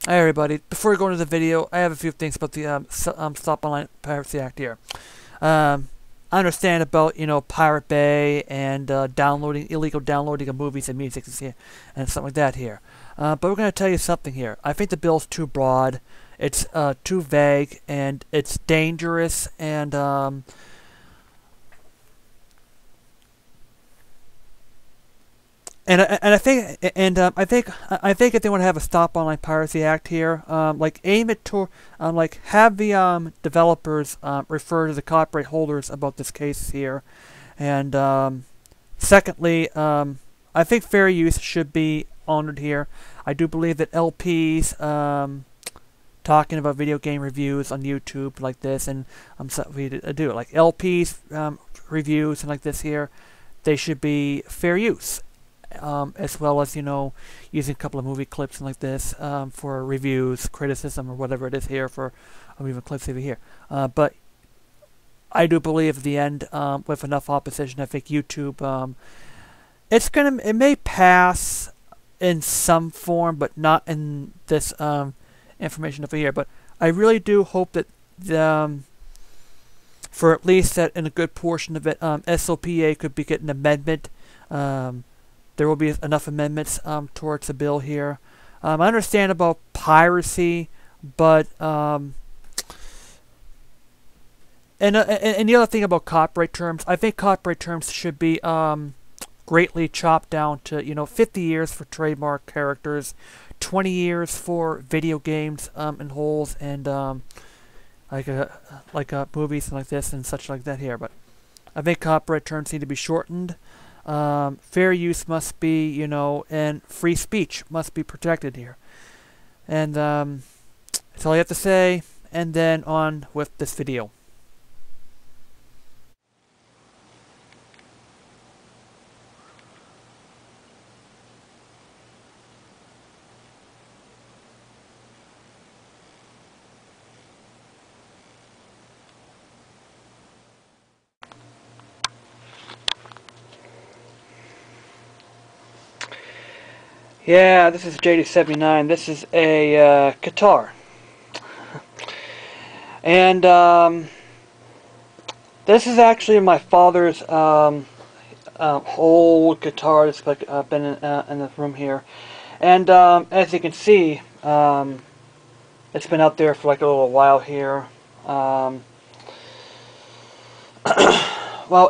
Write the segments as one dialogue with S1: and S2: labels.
S1: Hi everybody. Before we go into the video, I have a few things about the Stop Online Piracy Act here. I understand about Pirate Bay and illegal downloading of movies and music and something like that here. But we're going to tell you something here. I think the bill's too broad. It's too vague and it's dangerous I think if they want to have a Stop Online Piracy Act here, like aim it to like have the developers refer to the copyright holders about this case here, and secondly, I think fair use should be honored here. I do believe that LPs talking about video game reviews on YouTube like this, and we do it like LPs reviews and like this here, they should be fair use. As well as using a couple of movie clips and like this for reviews, criticism, or whatever it is here for even clips over here. But I do believe at the end, with enough opposition, I think YouTube it may pass in some form, but not in this information over here. But I really do hope that for at least that in a good portion of it, SOPA could be getting an amendment. There will be enough amendments towards the bill here. I understand about piracy, but and the other thing about copyright terms, I think copyright terms should be greatly chopped down to 50 years for trademark characters, 20 years for video games and wholes, and like movies and like this and such like that here. But I think copyright terms need to be shortened. Fair use must be, and free speech must be protected here. And that's all I have to say, and then on with this video. Yeah, this is JD79. This is a guitar. And this is actually my father's old guitar that's been in the room here. And as you can see, it's been out there for like a little while here. Well,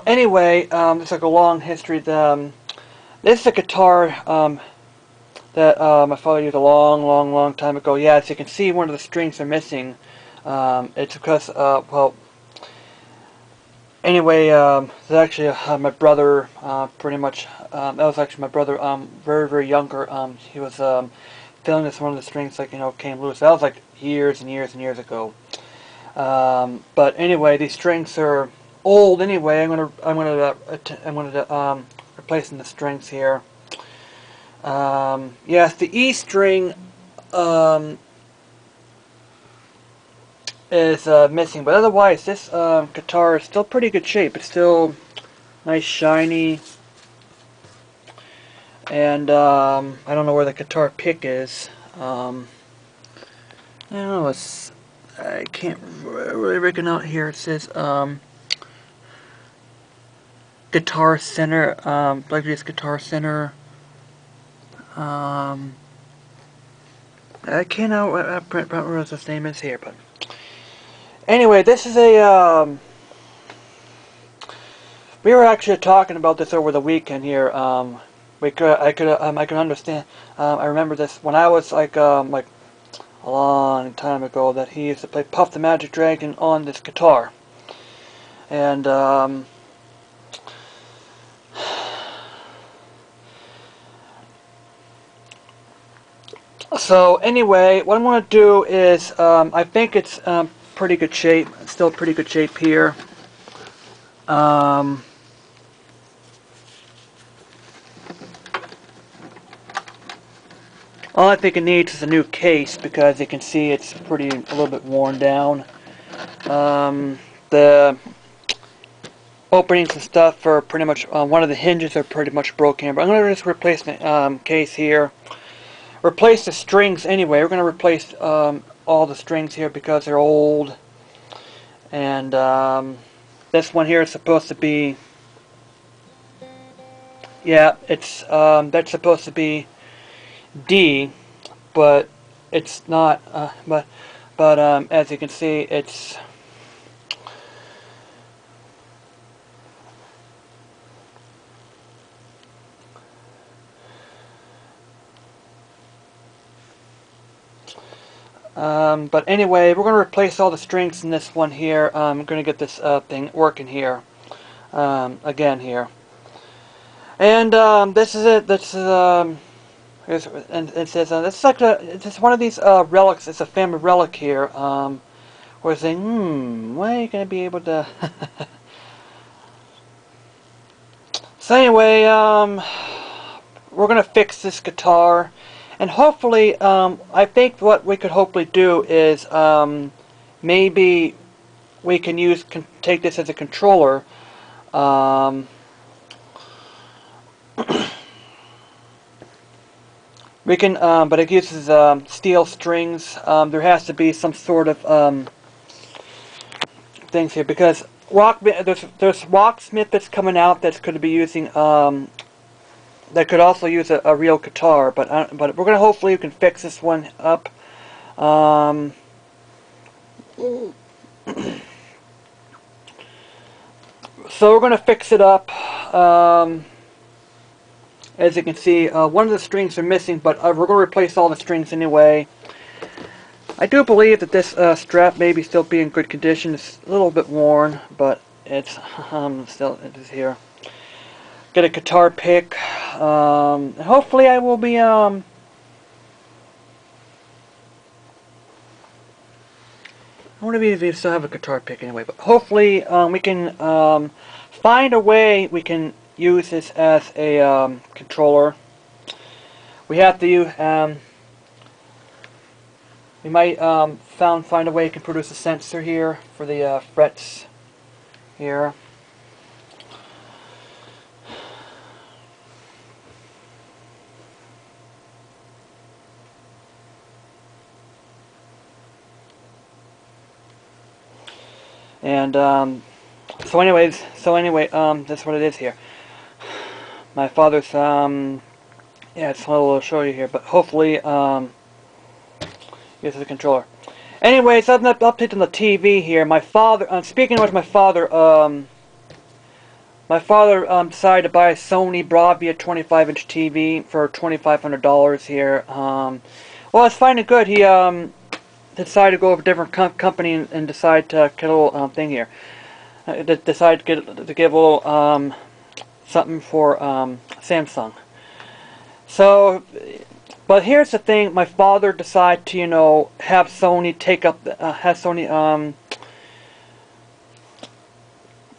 S1: anyway, there's like a long history. This is a guitar that my father used a long time ago. Yeah, as you can see, one of the strings are missing. It's because, well, anyway, it's actually my brother, pretty much, that was actually my brother, very younger. He was feeling this one of the strings, like, came loose. That was like years and years ago. But anyway, these strings are old anyway. I'm gonna replacing the strings here. Yes, the E string is missing, but otherwise this guitar is still pretty good shape. It's still nice, shiny, and I don't know where the guitar pick is. I don't know. I can't really reckon out here. It says Guitar Center. Like this Guitar Center. I can't remember what his name is here, but anyway, this is a we were actually talking about this over the weekend here. I can understand. I remember this when I was like a long time ago, that he used to play Puff the Magic Dragon on this guitar, and so anyway, what I'm going to do is, I think it's pretty good shape. It's still pretty good shape here. All I think it needs is a new case, because you can see it's a little bit worn down. The openings and stuff are pretty much, one of the hinges are pretty much broken, but I'm going to just replace the case here. replace the strings anyway. We're going to replace all the strings here because they're old. And this one here is supposed to be, yeah, it's that's supposed to be D, but it's not. But as you can see, it's but anyway, we're going to replace all the strings in this one here. I'm going to get this thing working here again here. And this is it. This is and it says this is like it's one of these relics. It's a family relic here. We're saying, when are you going to be able to? So anyway, we're going to fix this guitar. And hopefully, I think what we could hopefully do is maybe we can take this as a controller. We can, but it uses steel strings. There has to be some sort of things here because there's RockSmith that's coming out that's going to be using that could also use a real guitar, but we're gonna hopefully we can fix this one up. So we're gonna fix it up. As you can see, one of the strings are missing, but we're gonna replace all the strings anyway. I do believe that this strap may be still be in good condition. It's a little bit worn, but it's still it is here. Get a guitar pick. Hopefully I will be I wonder if we still have a guitar pick anyway, but hopefully we can find a way we can use this as a controller. We have to use we might find a way we can produce a sensor here for the frets here. And so anyway, that's what it is here. My father's yeah, it's a little to show you here, but hopefully this is a controller. Anyways, I'm updating the TV here. My father, speaking of my father decided to buy a Sony Bravia 25-inch TV for $2,500 here. Well, it's fine and good. He decided to go with a different company and decide to get a little thing here. Decide to give a little something for Samsung. So, but here's the thing: my father decided to, have Sony take up,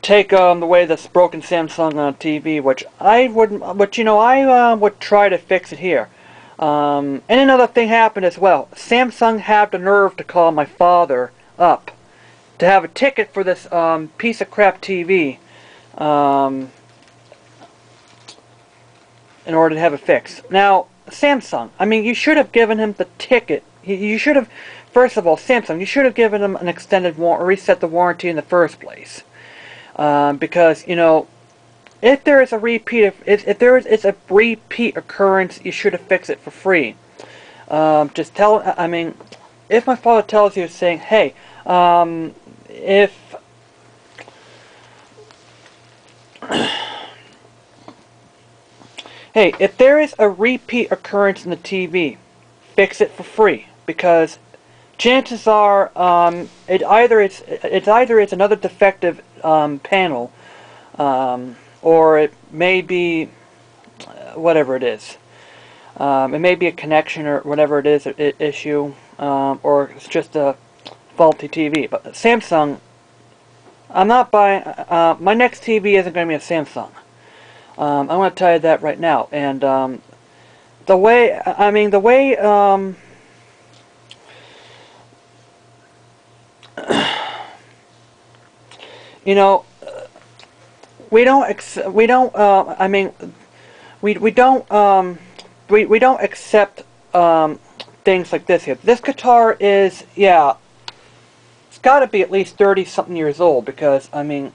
S1: take the way this broken Samsung TV, which I wouldn't, but I would try to fix it here. And another thing happened as well. Samsung had the nerve to call my father up to have a ticket for this piece of crap TV in order to have it fixed. Now, Samsung, I mean, you should have given him the ticket. You should have, first of all, Samsung, you should have given him an extended warranty, reset the warranty in the first place. Because, if there is a repeat, if there is a repeat occurrence, you should have fixed it for free. Just tell, I mean, if my father tells you, saying, hey, if there is a repeat occurrence in the TV, fix it for free, because chances are it's either another defective panel, or it may be whatever it is. It may be a connection or whatever it is issue, or it's just a faulty TV. But Samsung, I'm not buying. My next TV isn't going to be a Samsung. I'm going to tell you that right now. And the way, we don't accept things like this here. This guitar is, yeah, it's got to be at least 30-something years old, because, I mean,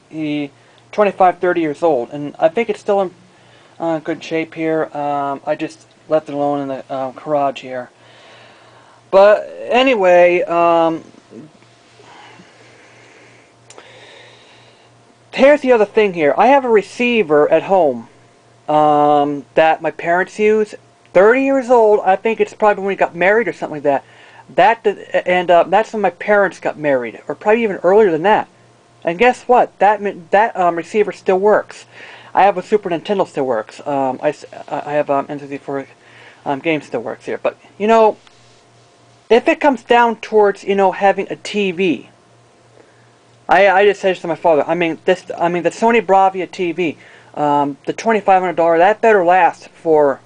S1: 25, 30 years old, and I think it's still in good shape here. I just left it alone in the garage here. But anyway, here's the other thing here. I have a receiver at home that my parents use. 30 years old. I think it's probably when we got married or something like that. That's when my parents got married, or probably even earlier than that. And guess what? That receiver still works. I have a Super Nintendo still works. I have N64 game still works here. But you know, if it comes down towards having a TV, I just said this to my father. I mean the Sony Bravia TV, the $2,500, that better last for.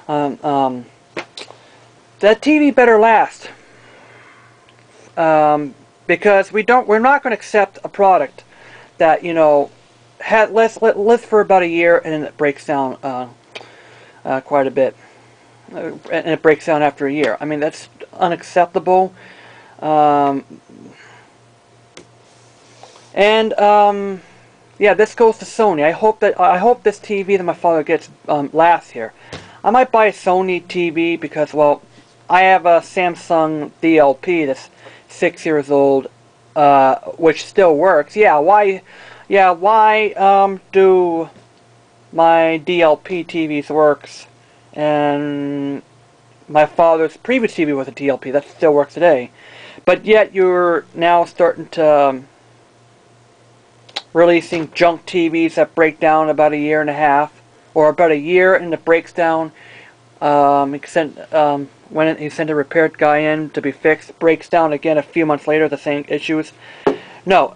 S1: That TV better last, because we're not going to accept a product that lives for about a year and then it breaks down quite a bit, and it breaks down after a year. I mean, that's unacceptable. Yeah, this goes to Sony. I hope this TV that my father gets lasts here. I might buy a Sony TV because, well, I have a Samsung DLP that's 6 years old, which still works. Yeah, why do my DLP TVs works and my father's previous TV was a DLP that still works today? But yet you're now starting to releasing junk TVs that break down about a year and a half, or about a year, and it breaks down. When he sent a repaired guy in to be fixed, breaks down again a few months later, the same issues. No,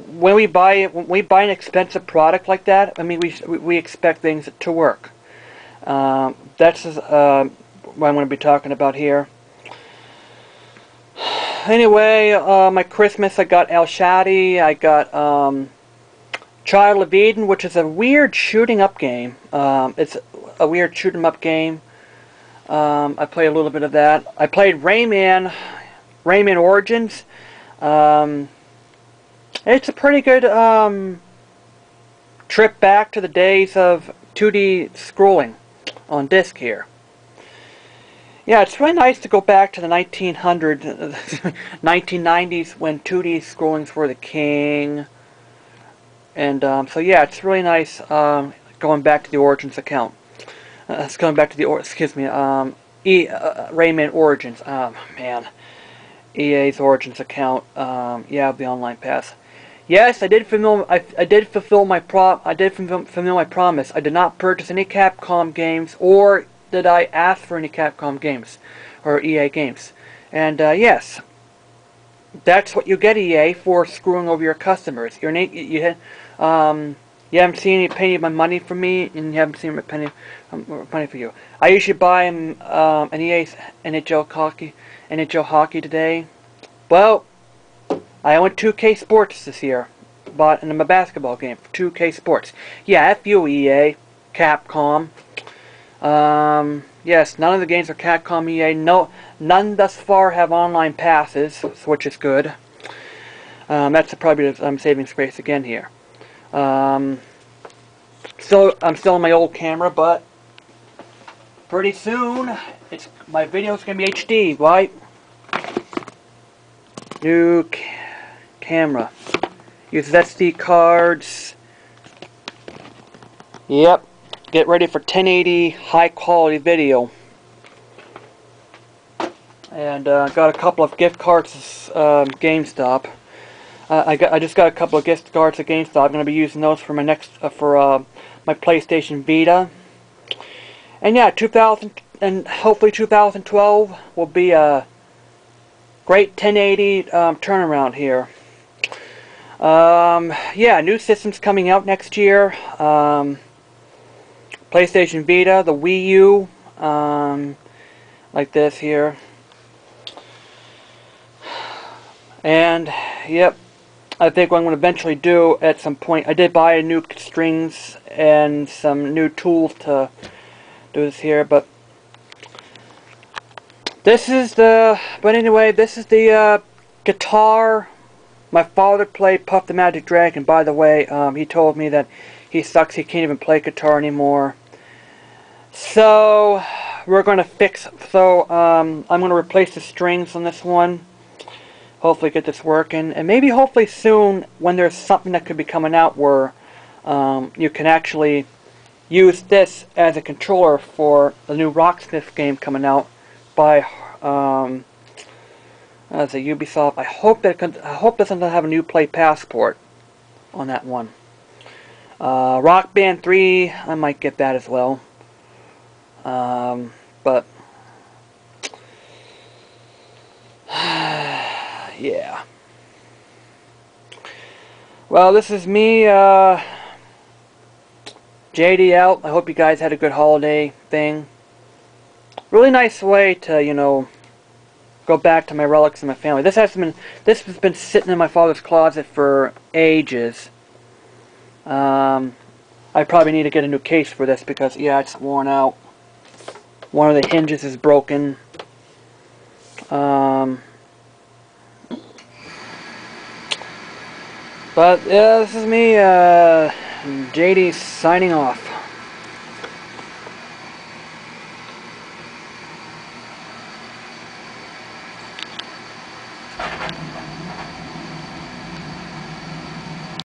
S1: when we buy an expensive product like that, I mean, we expect things to work. That's what I'm going to be talking about here. Anyway, my Christmas, I got El Shadi, I got Child of Eden, which is a weird shooting up game. It's a weird shoot 'em up game. I played a little bit of that. I played Rayman Origins. It's a pretty good trip back to the days of 2D scrolling on disc here. Yeah, it's really nice to go back to the 1990s when 2D scrollings were the king. And so yeah, it's really nice going back to the Origins account. It's going back to the Rayman Origins. Man, EA's Origins account. Yeah, the online pass. Yes, I did fulfill my promise. I did not purchase any Capcom games, or did I ask for any Capcom games or EA games. And yes, that's what you get, EA, for screwing over your customers. You haven't seen any penny of my money from me, and you haven't seen a penny for you. I usually buy an EA NHL hockey today. Well, I went 2K Sports this year. Bought in a basketball game for 2K Sports. Yeah, F you, EA, Capcom. Yes, none of the games are Capcom, EA. No, none thus far have online passes, which is good. That's probably saving space again here. I'm still on my old camera, but pretty soon my video's gonna be HD, right? New camera. Uses SD cards. Yep. Get ready for 1080 high quality video. And got a couple of gift cards GameStop. I just got a couple of gift cards at GameStop. I'm going to be using those for my next my PlayStation Vita. And yeah, hopefully 2012 will be a great 1080 turnaround here. Yeah, new systems coming out next year. PlayStation Vita, the Wii U, like this here. And yep. I think what I'm going to eventually do at some point, I did buy new strings and some new tools to do this here, but This is the, but anyway, this is the guitar my father played Puff the Magic Dragon. By the way, he told me that he sucks, he can't even play guitar anymore. So, we're going to I'm going to replace the strings on this one. Hopefully get this working. And maybe hopefully soon, when there's something that could be coming out where you can actually use this as a controller for the new RockSmith game coming out by as a Ubisoft. I hope that doesn't have a new play passport on that one. Rockband 3, I might get that as well. But yeah. Well, this is me, JD out. I hope you guys had a good holiday thing. Really nice way to, you know, go back to my relics and my family. This has been sitting in my father's closet for ages. I probably need to get a new case for this because, yeah, it's worn out. One of the hinges is broken. But yeah, this is me, JD signing off.